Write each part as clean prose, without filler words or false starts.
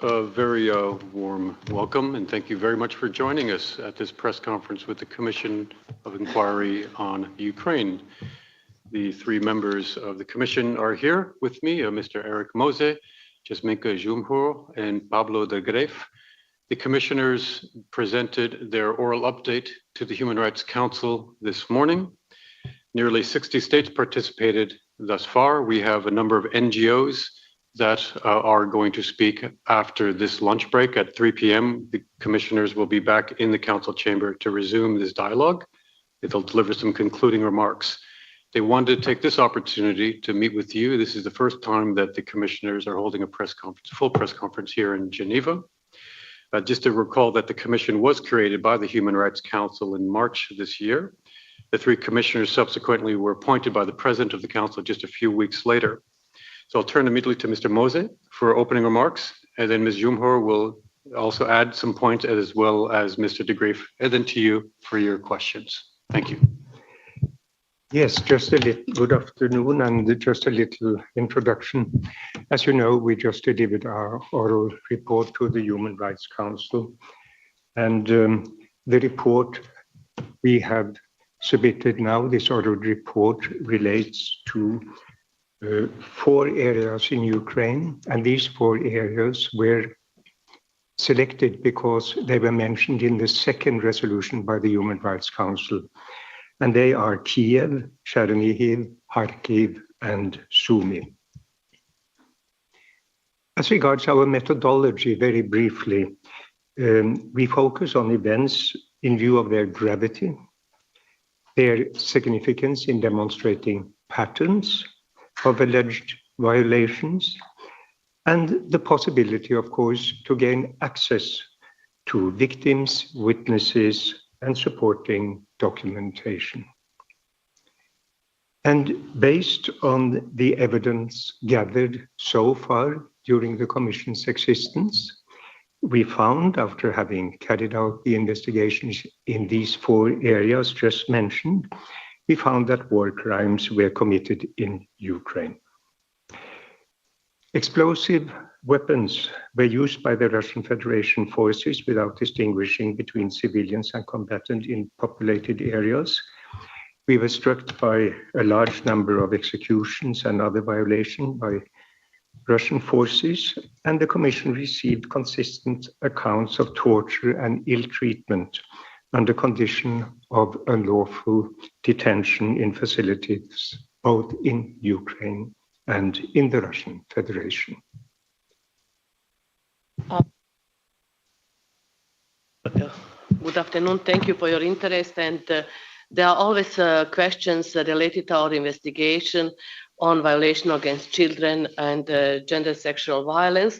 A very warm welcome, and thank you very much for joining us at this press conference with the Commission of Inquiry on Ukraine. The three members of the Commission are here with me, Mr. Eric Mose, Jasminka Jumhur, and Pablo de Greif. The commissioners presented their oral update to the Human Rights Council this morning. Nearly 60 states participated thus far. We have a number of NGOs that are going to speak after this lunch break at 3 p.m. The commissioners will be back in the council chamber to resume this dialogue. They'll deliver some concluding remarks. They wanted to take this opportunity to meet with you. This is the first time that the commissioners are holding a press conference, full press conference here in Geneva. Just to recall that the commission was created by the Human Rights Council in March this year. The three commissioners subsequently were appointed by the president of the council just a few weeks later. So I'll turn immediately to Mr. Mose for opening remarks, and then Ms. Jumhur will also add some points, as well as Mr. de Greif, and then to you for your questions. Thank you. Yes, just a little good afternoon and just a little introduction. As you know, we just delivered our oral report to the Human Rights Council, and the report we have submitted now, this oral report relates to 4 areas in Ukraine, and these 4 areas were selected because they were mentioned in the second resolution by the Human Rights Council, and they are Kiev, Chernihiv, Kharkiv, and Sumy. As regards our methodology, very briefly, we focus on events in view of their gravity, their significance in demonstrating patterns of alleged violations, and the possibility, of course, to gain access to victims, witnesses, and supporting documentation. And based on the evidence gathered so far during the Commission's existence, we found, after having carried out the investigations in these 4 areas just mentioned, we found that war crimes were committed in Ukraine. Explosive weapons were used by the Russian Federation forces without distinguishing between civilians and combatants in populated areas. We were struck by a large number of executions and other violations by Russian forces, and the Commission received consistent accounts of torture and ill treatment under condition of unlawful detention in facilities both in Ukraine and in the Russian Federation. Good afternoon. Thank you for your interest. And there are always questions related to our investigation on violation against children and gender sexual violence.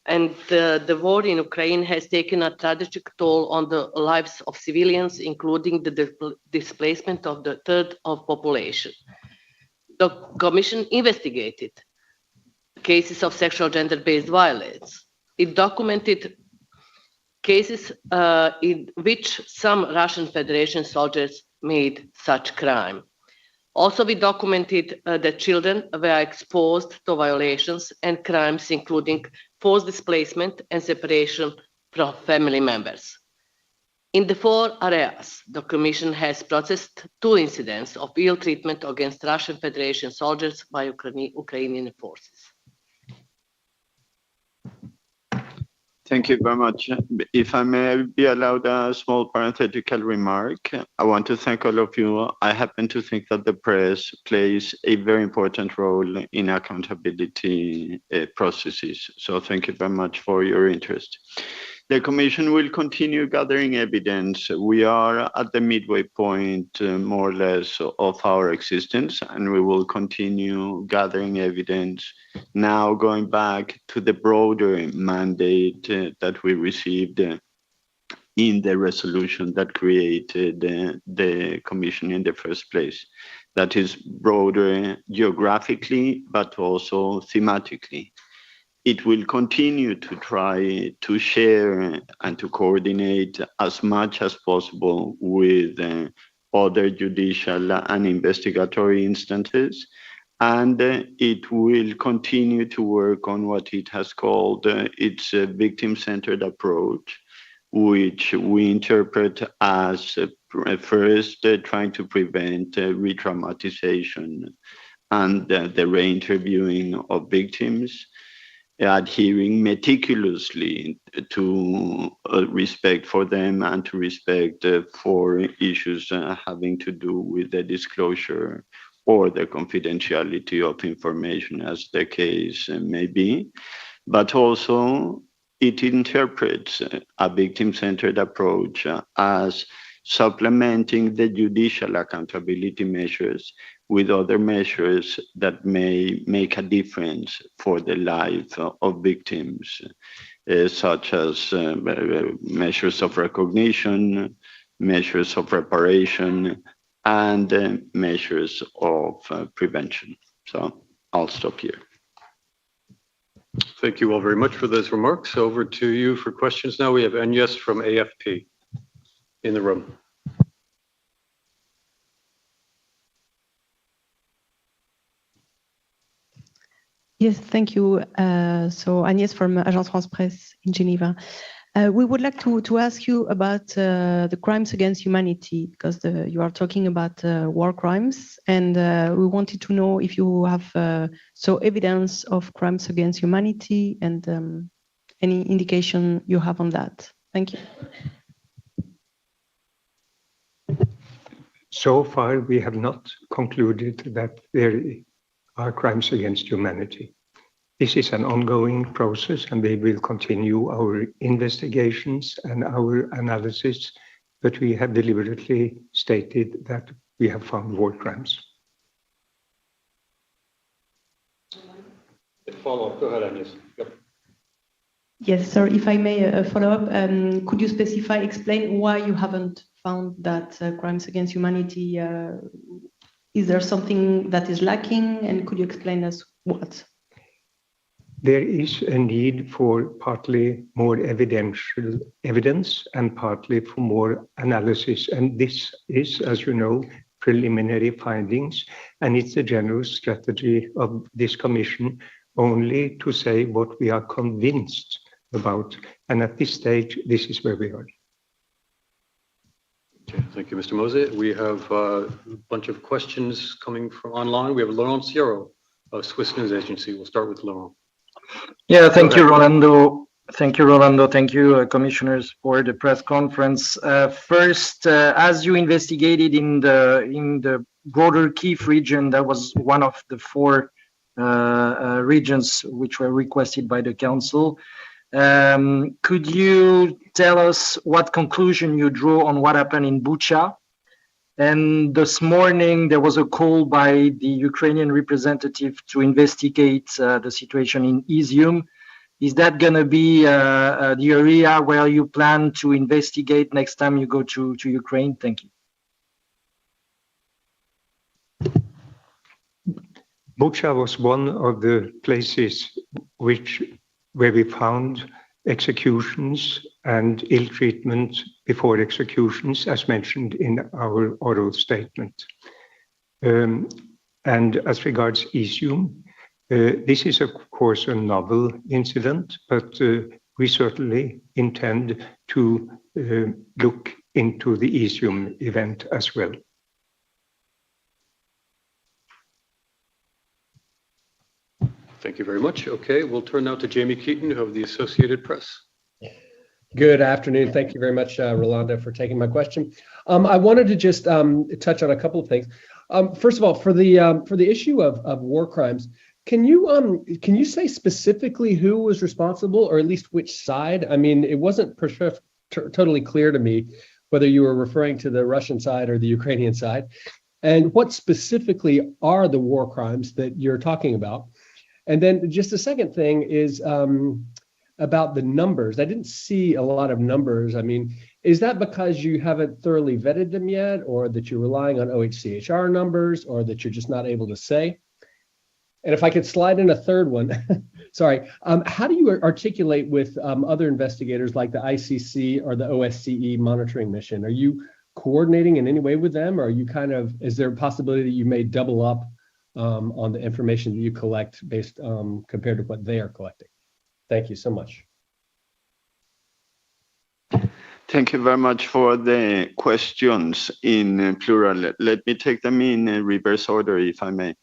And the war in Ukraine has taken a tragic toll on the lives of civilians, including the displacement of the third of population. The Commission investigated cases of sexual gender-based violence. It documented cases in which some Russian Federation soldiers made such crime. Also, we documented that children were exposed to violations and crimes, including forced displacement and separation from family members. In the 4 areas, the Commission has processed 2 incidents of ill treatment against Russian Federation soldiers by Ukrainian forces. Thank you very much. If I may be allowed a small parenthetical remark, I want to thank all of you. I happen to think that the press plays a very important role in accountability processes. So thank you very much for your interest. The Commission will continue gathering evidence. We are at the midway point, more or less, of our existence, and we will continue gathering evidence. Now going back to the broader mandate that we received in the resolution that created the Commission in the first place. That is broader geographically, but also thematically. It will continue to try to share and to coordinate as much as possible with other judicial and investigatory instances, And it will continue to work on what it has called its victim-centered approach, which we interpret as first trying to prevent re-traumatization and the re-interviewing of victims, adhering meticulously to respect for them and to respect for issues having to do with the disclosure or the confidentiality of information, as the case may be. But also it interprets a victim-centered approach as supplementing the judicial accountability measures with other measures that may make a difference for the life of victims, such as measures of recognition, measures of reparation, and measures of prevention. So I'll stop here. Thank you all very much for those remarks. Over to you for questions now. We have Agnes from AFP in the room. Yes, thank you. So Agnès from Agence France Presse in Geneva. We would like to ask you about the crimes against humanity, because you are talking about war crimes, and we wanted to know if you have evidence of crimes against humanity and any indication you have on that. Thank you. So far, we have not concluded that there are crimes against humanity. This is an ongoing process, and we will continue our investigations and our analysis, but we have deliberately stated that we have found war crimes. Follow-up. Go ahead, Agnes. Yep. Yes, sir, if I may follow up, could you explain why you haven't found that crimes against humanity? Is there something that is lacking, and could you explain us what? There is a need for partly more evidential evidence and partly for more analysis. And this is, as you know, preliminary findings, and it's a general strategy of this commission only to say what we are convinced about. And at this stage, this is where we are. Okay, thank you, Mr. Mose. We have a bunch of questions coming from online. We have Laurent Sierro of Swiss News Agency. We'll start with Laurent. Yeah, thank you, Rolando. Thank you, Rolando. Thank you, commissioners, for the press conference. First, as you investigated in the broader Kyiv region, that was one of the 4 regions which were requested by the council. Could you tell us what conclusion you drew on what happened in Bucha? And this morning, there was a call by the Ukrainian representative to investigate the situation in Izium. Is that going to be the area where you plan to investigate next time you go to Ukraine? Thank you. Bucha was one of the places where we found executions and ill treatment before executions, as mentioned in our oral statement. And as regards Izium, this is of course a novel incident, but we certainly intend to look into the Izium event as well. Thank you very much. Okay, we'll turn now to Jamie Keaton of the Associated Press. Good afternoon. Thank you very much, Rolanda, for taking my question. I wanted to just touch on a couple of things. First of all, for the issue of war crimes, can you say specifically who was responsible, or at least which side? I mean, it wasn't totally clear to me whether you were referring to the Russian side or the Ukrainian side, and what specifically are the war crimes that you're talking about? And then just the second thing is about the numbers. I didn't see a lot of numbers. I mean, is that because you haven't thoroughly vetted them yet, or that you're relying on OHCHR numbers, or that you're just not able to say? And if I could slide in a third one, sorry, how do you articulate with other investigators like the ICC or the OSCE monitoring mission? Are you coordinating in any way with them, or are you is there a possibility that you may double up on the information that you collect based compared to what they are collecting? Thank you so much. Thank you very much for the questions in plural. Let me take them in reverse order, if I may.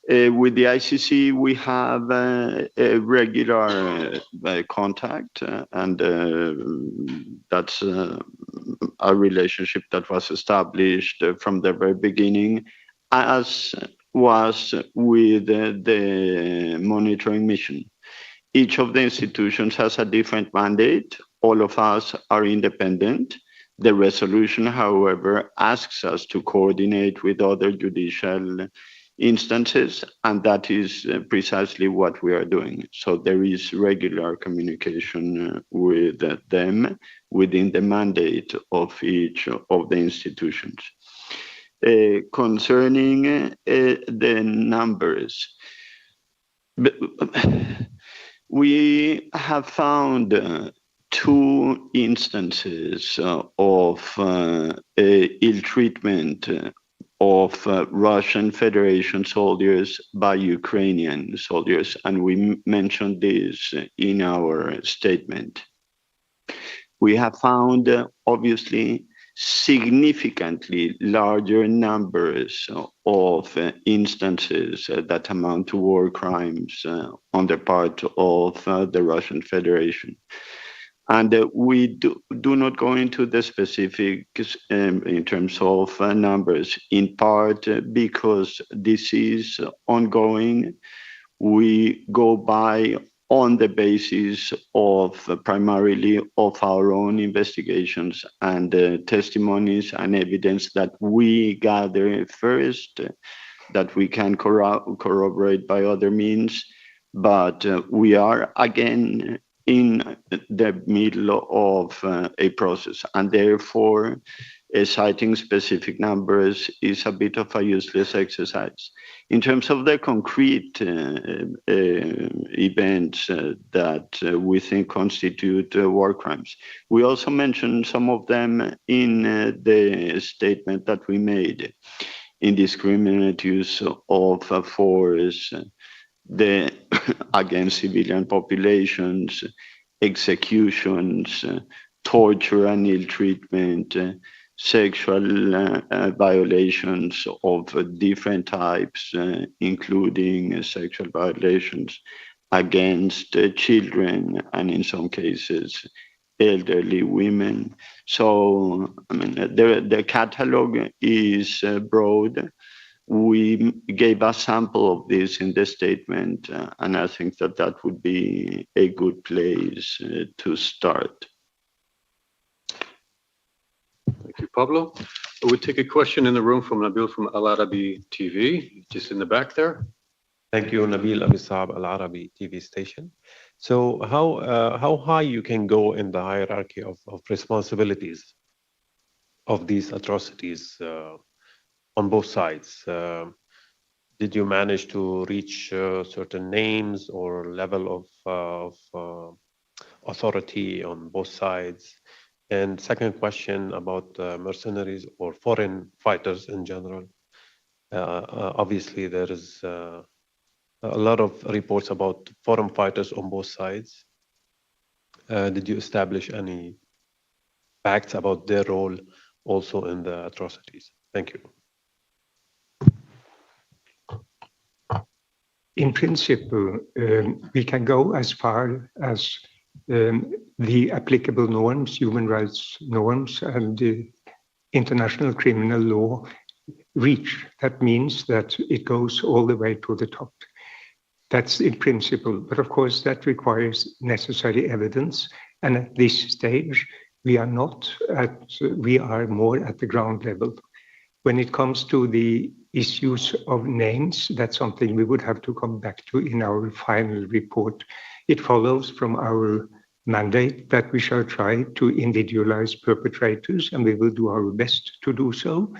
With the ICC, we have a regular contact, and that's a relationship that was established from the very beginning, as was with the monitoring mission. Each of the institutions has a different mandate. All of us are independent. The resolution, however, asks us to coordinate with other judicial instances, and that is precisely what we are doing. So there is regular communication with them within the mandate of each of the institutions. Concerning the numbers, we have found two instances of ill treatment of Russian Federation soldiers by Ukrainian soldiers, and we mentioned this in our statement. We have found, obviously, significantly larger numbers of instances that amount to war crimes on the part of the Russian Federation. And we do not go into the specifics in terms of numbers, in part because this is ongoing. We go by on the basis of primarily of our own investigations and testimonies and evidence that we gather first, that we can corroborate by other means. But we are, again, in the middle of a process, and therefore citing specific numbers is a bit of a useless exercise. In terms of the concrete events that we think constitute war crimes, we also mentioned some of them in the statement that we made. Indiscriminate use of force, against civilian populations, executions, torture and ill treatment, sexual violations of different types, including sexual violations against children, and in some cases, elderly women. So, I mean, the catalog is broad. We gave a sample of this in the statement, and I think that that would be a good place to start. Thank you, Pablo. We'll take a question in the room from Nabil from Al Arabi TV, just in the back there. Thank you, Nabil Abisab, Al Arabi TV station. So how high you can go in the hierarchy of responsibilities of these atrocities on both sides? Did you manage to reach certain names or level of authority on both sides? And second question about mercenaries or foreign fighters in general. Obviously, there is a lot of reports about foreign fighters on both sides. Did you establish any facts about their role also in the atrocities? Thank you. In principle, we can go as far as the applicable norms, human rights norms, and the international criminal law reach. That means that it goes all the way to the top. That's in principle, but of course that requires necessary evidence. And at this stage, we are more at the ground level. When it comes to the issues of names, that's something we would have to come back to in our final report. It follows from our mandate that we shall try to individualize perpetrators, and we will do our best to do so.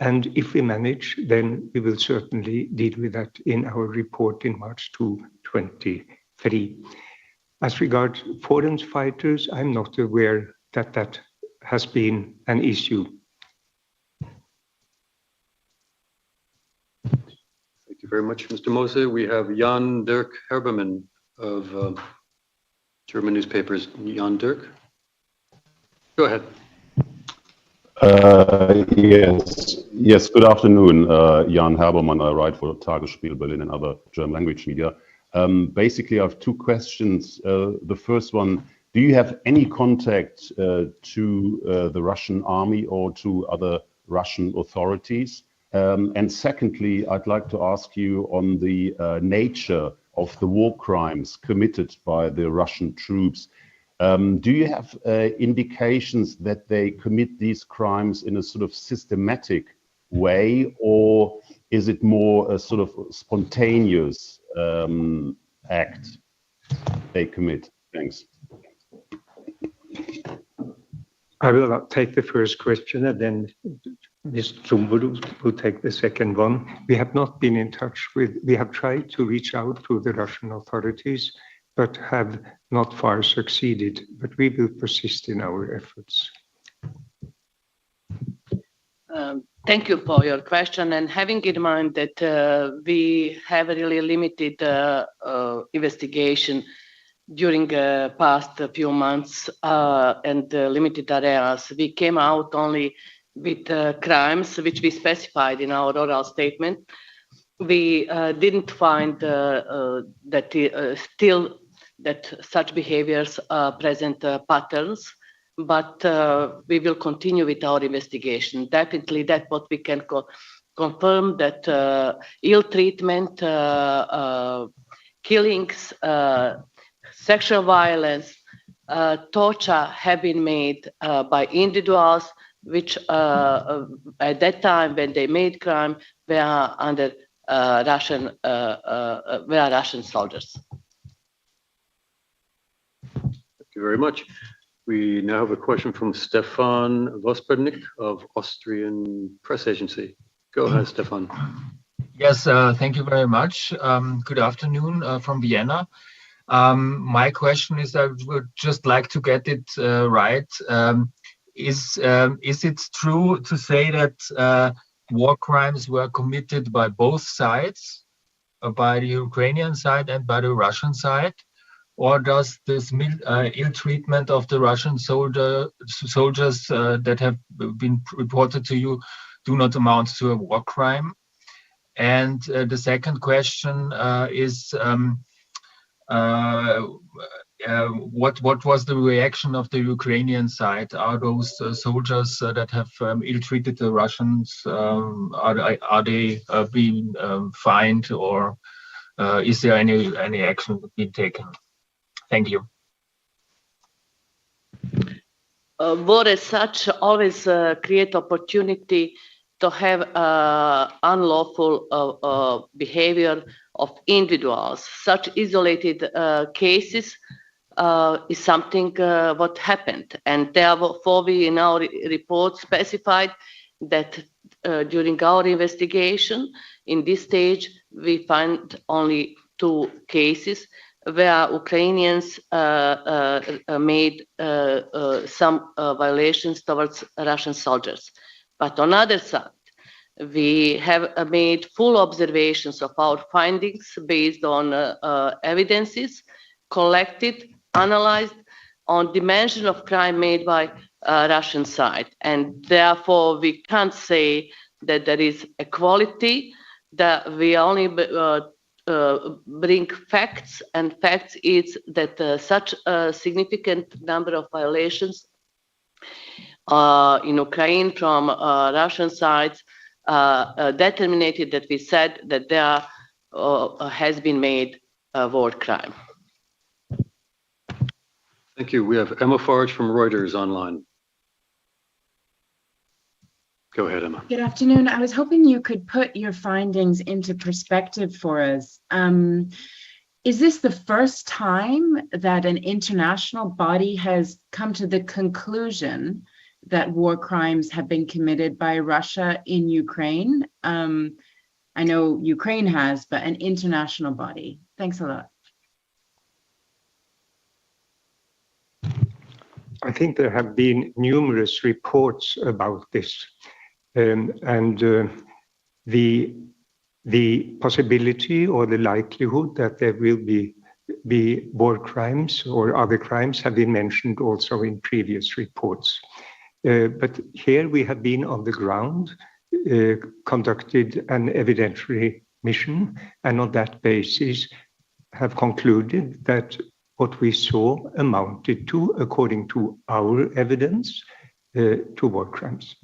And if we manage, then we will certainly deal with that in our report in March 2023. As regards foreign fighters, I'm not aware that that has been an issue. Thank you, very much, Mr. Mose. We have Jan Dirk Herbermann of German newspapers. Jan Dirk, go ahead. Yes. Good afternoon. Jan Herbermann. I write for Tagesspiegel Berlin and other German language media. Basically, I have two questions. The first one, do you have any contact to the Russian army or to other Russian authorities? And secondly, I'd like to ask you on the nature of the war crimes committed by the Russian troops. Do you have indications that they commit these crimes in a sort of systematic way, or is it more a sort of spontaneous act they commit? Thanks. I will take the first question and then Mr. Zumbudu will take the second one. We have not been in touch with, we have tried to reach out to the Russian authorities, but have not far succeeded, but we will persist in our efforts. Thank you for your question, and having in mind that we have a really limited investigation during the past few months and limited areas, we came out only with crimes which we specified in our oral statement. We didn't find still that such behaviors present patterns, but we will continue with our investigation. Definitely that's what we can confirm, that ill treatment, killings, sexual violence, torture have been made by individuals which at that time when they made crime were under Russian soldiers. Thank you very much. We now have a question from Stefan Vospernik of Austrian Press Agency. Go ahead, Stefan. Yes, thank you very much. Good afternoon from Vienna. My question is, I would just like to get it right. Is it true to say that war crimes were committed by both sides, by the Ukrainian side and by the Russian side? Or does this ill treatment of the Russian soldiers that have been reported to you do not amount to a war crime? And the second question is, what was the reaction of the Ukrainian side? Are those soldiers that have ill-treated the Russians, are they being fined, or is there any action being taken? Thank you. War as such always create opportunity to have unlawful behavior of individuals. Such isolated cases is something what happened, and therefore we in our report specified that during our investigation in this stage we find only 2 cases where Ukrainians made some violations towards Russian soldiers. But on the other side, we have made full observations of our findings based on evidences collected, analyzed on dimension of crime made by Russian side. And therefore, we can't say that there is equality, that we only bring facts, and facts is that such a significant number of violations in Ukraine from Russian sides determined that we said that there has been made a war crime. Thank you. We have Emma Farge from Reuters online. Go ahead, Emma. Good afternoon. I was hoping you could put your findings into perspective for us. Is this the first time that an international body has come to the conclusion that war crimes have been committed by Russia in Ukraine? I know Ukraine has, but an international body. Thanks a lot. I think there have been numerous reports about this. The the possibility or the likelihood that there will be war crimes or other crimes have been mentioned also in previous reports. But here we have been on the ground, conducted an evidentiary mission, and on that basis have concluded that what we saw amounted to, according to our evidence, to war crimes.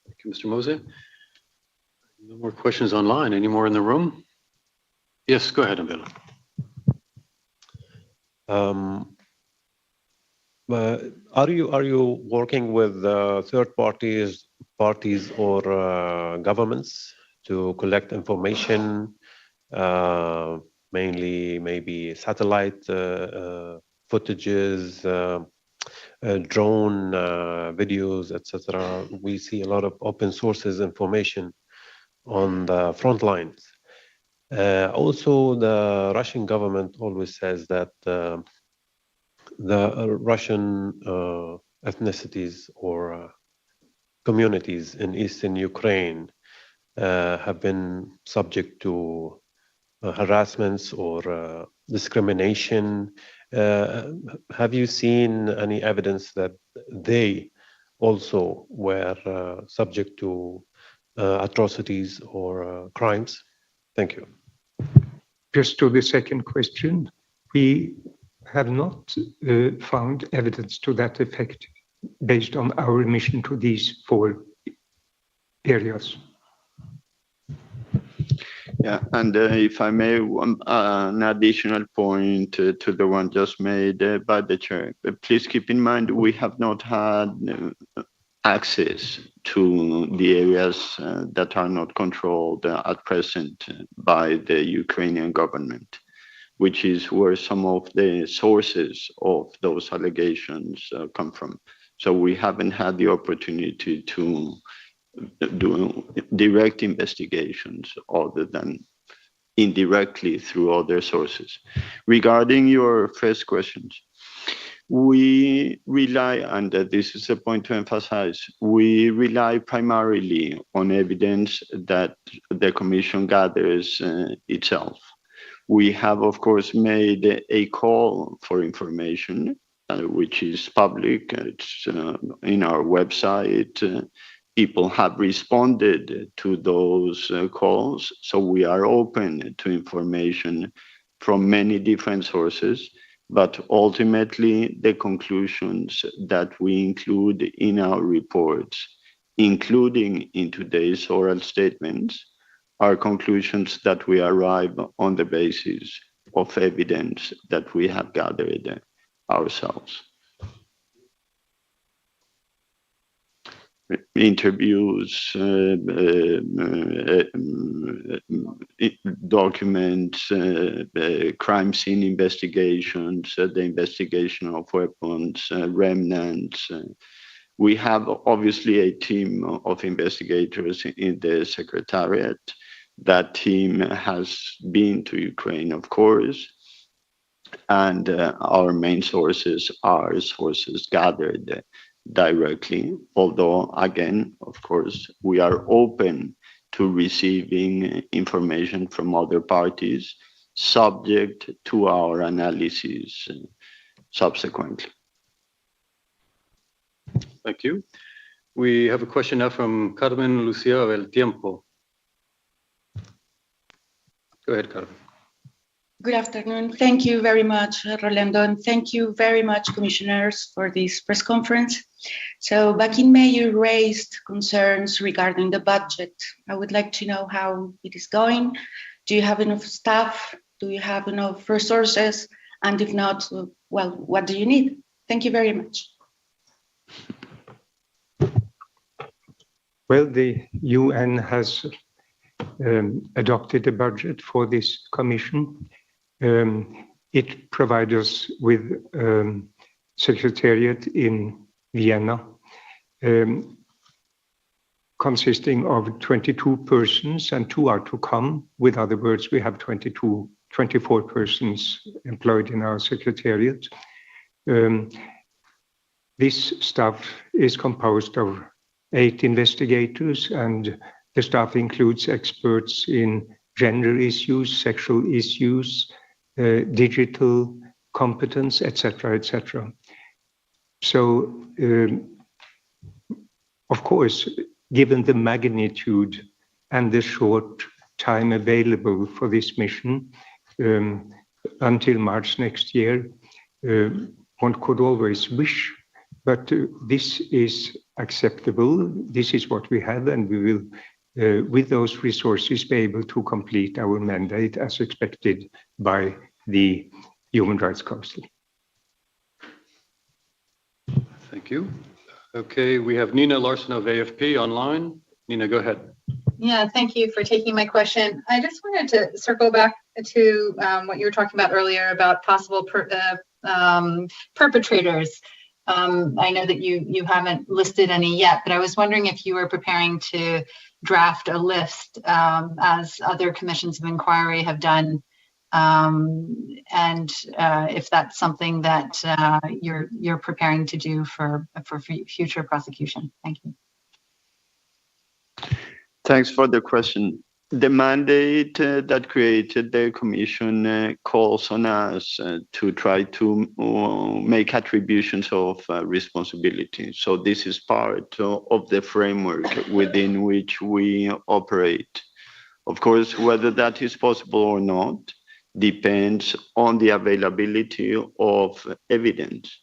Thank you, Mr. Mose. No more questions online. Any more in the room? Yes, go ahead, Ambela. Are you working with third parties or governments to collect information, mainly maybe satellite footages, drone videos, etc.? We see a lot of open sources information on the front lines. Also, the Russian government always says that the Russian ethnicities or communities in eastern Ukraine have been subject to harassments or discrimination. Have you seen any evidence that they also were subject to atrocities or crimes? Thank you. Just to the second question, we have not found evidence to that effect based on our mission to these 4 areas. Yeah, and if I may, an additional point to the one just made by the chair. Please keep in mind, we have not had access to the areas that are not controlled at present by the Ukrainian government, which is where some of the sources of those allegations come from. So we haven't had the opportunity to do direct investigations other than indirectly through other sources. Regarding your first questions, we rely, and this is a point to emphasize, we rely primarily on evidence that the Commission gathers itself. We have, of course, made a call for information, which is public. It's in our website. People have responded to those calls, so we are open to information from many different sources, but ultimately the conclusions that we include in our reports, including in today's oral statements, are conclusions that we arrive on the basis of evidence that we have gathered ourselves. Interviews, documents, crime scene investigations, the investigation of weapons, remnants. We have obviously a team of investigators in the Secretariat. That team has been to Ukraine, of course, and our main sources are sources gathered directly, although again, of course, we are open to receiving information from other parties subject to our analysis subsequently. Thank you. We have a question now from Carmen Lucia of El Tiempo. Go ahead, Carmen. Good afternoon. Thank you very much, Rolando, and thank you very much, commissioners, for this press conference. So back in May, you raised concerns regarding the budget. I would like to know how it is going. Do you have enough staff? Do you have enough resources? And if not, well, what do you need? Thank you very much. Well, the UN has adopted a budget for this commission. It provides us with secretariat in Vienna, consisting of 22 persons, and 2 are to come. With other words, we have 24 persons employed in our secretariat. This staff is composed of 8 investigators, and the staff includes experts in gender issues, sexual issues, digital competence, etc., etc. So, of course, given the magnitude and the short time available for this mission until March next year, one could always wish, but this is acceptable. This is what we have, and we will, with those resources, be able to complete our mandate as expected by the Human Rights Council. Thank you. Okay, we have Nina Larson of AFP online. Nina, go ahead. Yeah, thank you for taking my question. I just wanted to circle back to what you were talking about earlier about possible perpetrators. I know that you haven't listed any yet, but I was wondering if you were preparing to draft a list, as other commissions of inquiry have done, and if that's something that you're preparing to do for future prosecution. Thank you. Thanks for the question. The mandate that created the commission calls on us to try to make attributions of responsibility. So this is part of the framework within which we operate. Of course, whether that is possible or not depends on the availability of evidence,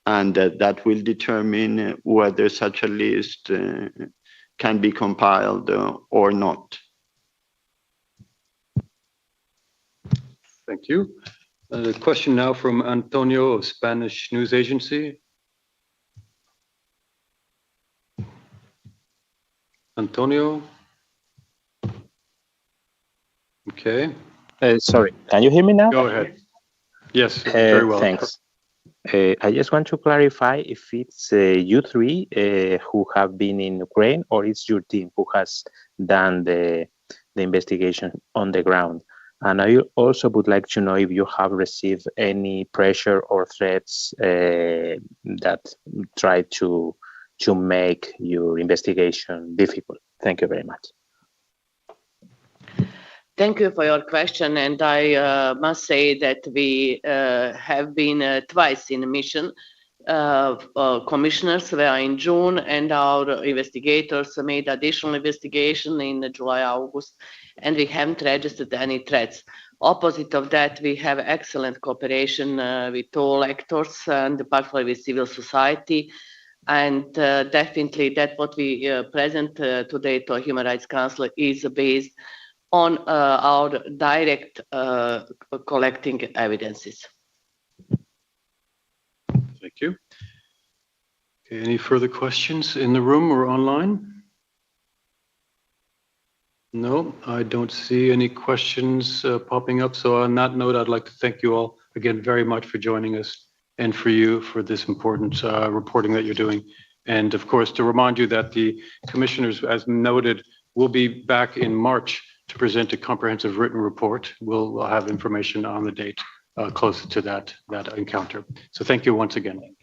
and that will determine whether such a list can be compiled or not. Thank you. A question now from Antonio of Spanish News Agency. Antonio? Okay. Sorry, can you hear me now? Go ahead. Yes, very well. Thanks. I just want to clarify if it's you three who have been in Ukraine, or it's your team who has done the investigation on the ground. And I also would like to know if you have received any pressure or threats that try to make your investigation difficult. Thank you very much. Thank you for your question, and I must say that we have been twice in a mission. Commissioners were in June, and our investigators made additional investigation in July, August, and we haven't registered any threats. Opposite of that, we have excellent cooperation with all actors, and particularly with civil society, and definitely that what we present today to Human Rights Council is based on our direct collecting evidences. Thank you. Okay, any further questions in the room or online? No, I don't see any questions popping up. So on that note, I'd like to thank you all again very much for joining us, and for you for this important reporting that you're doing. And of course, to remind you that the commissioners, as noted, will be back in March to present a comprehensive written report. We'll have information on the date closer to that encounter. So thank you once again.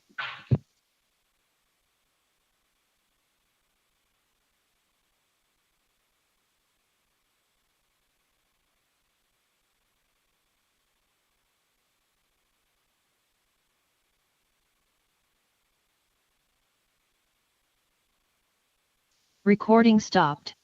Recording stopped.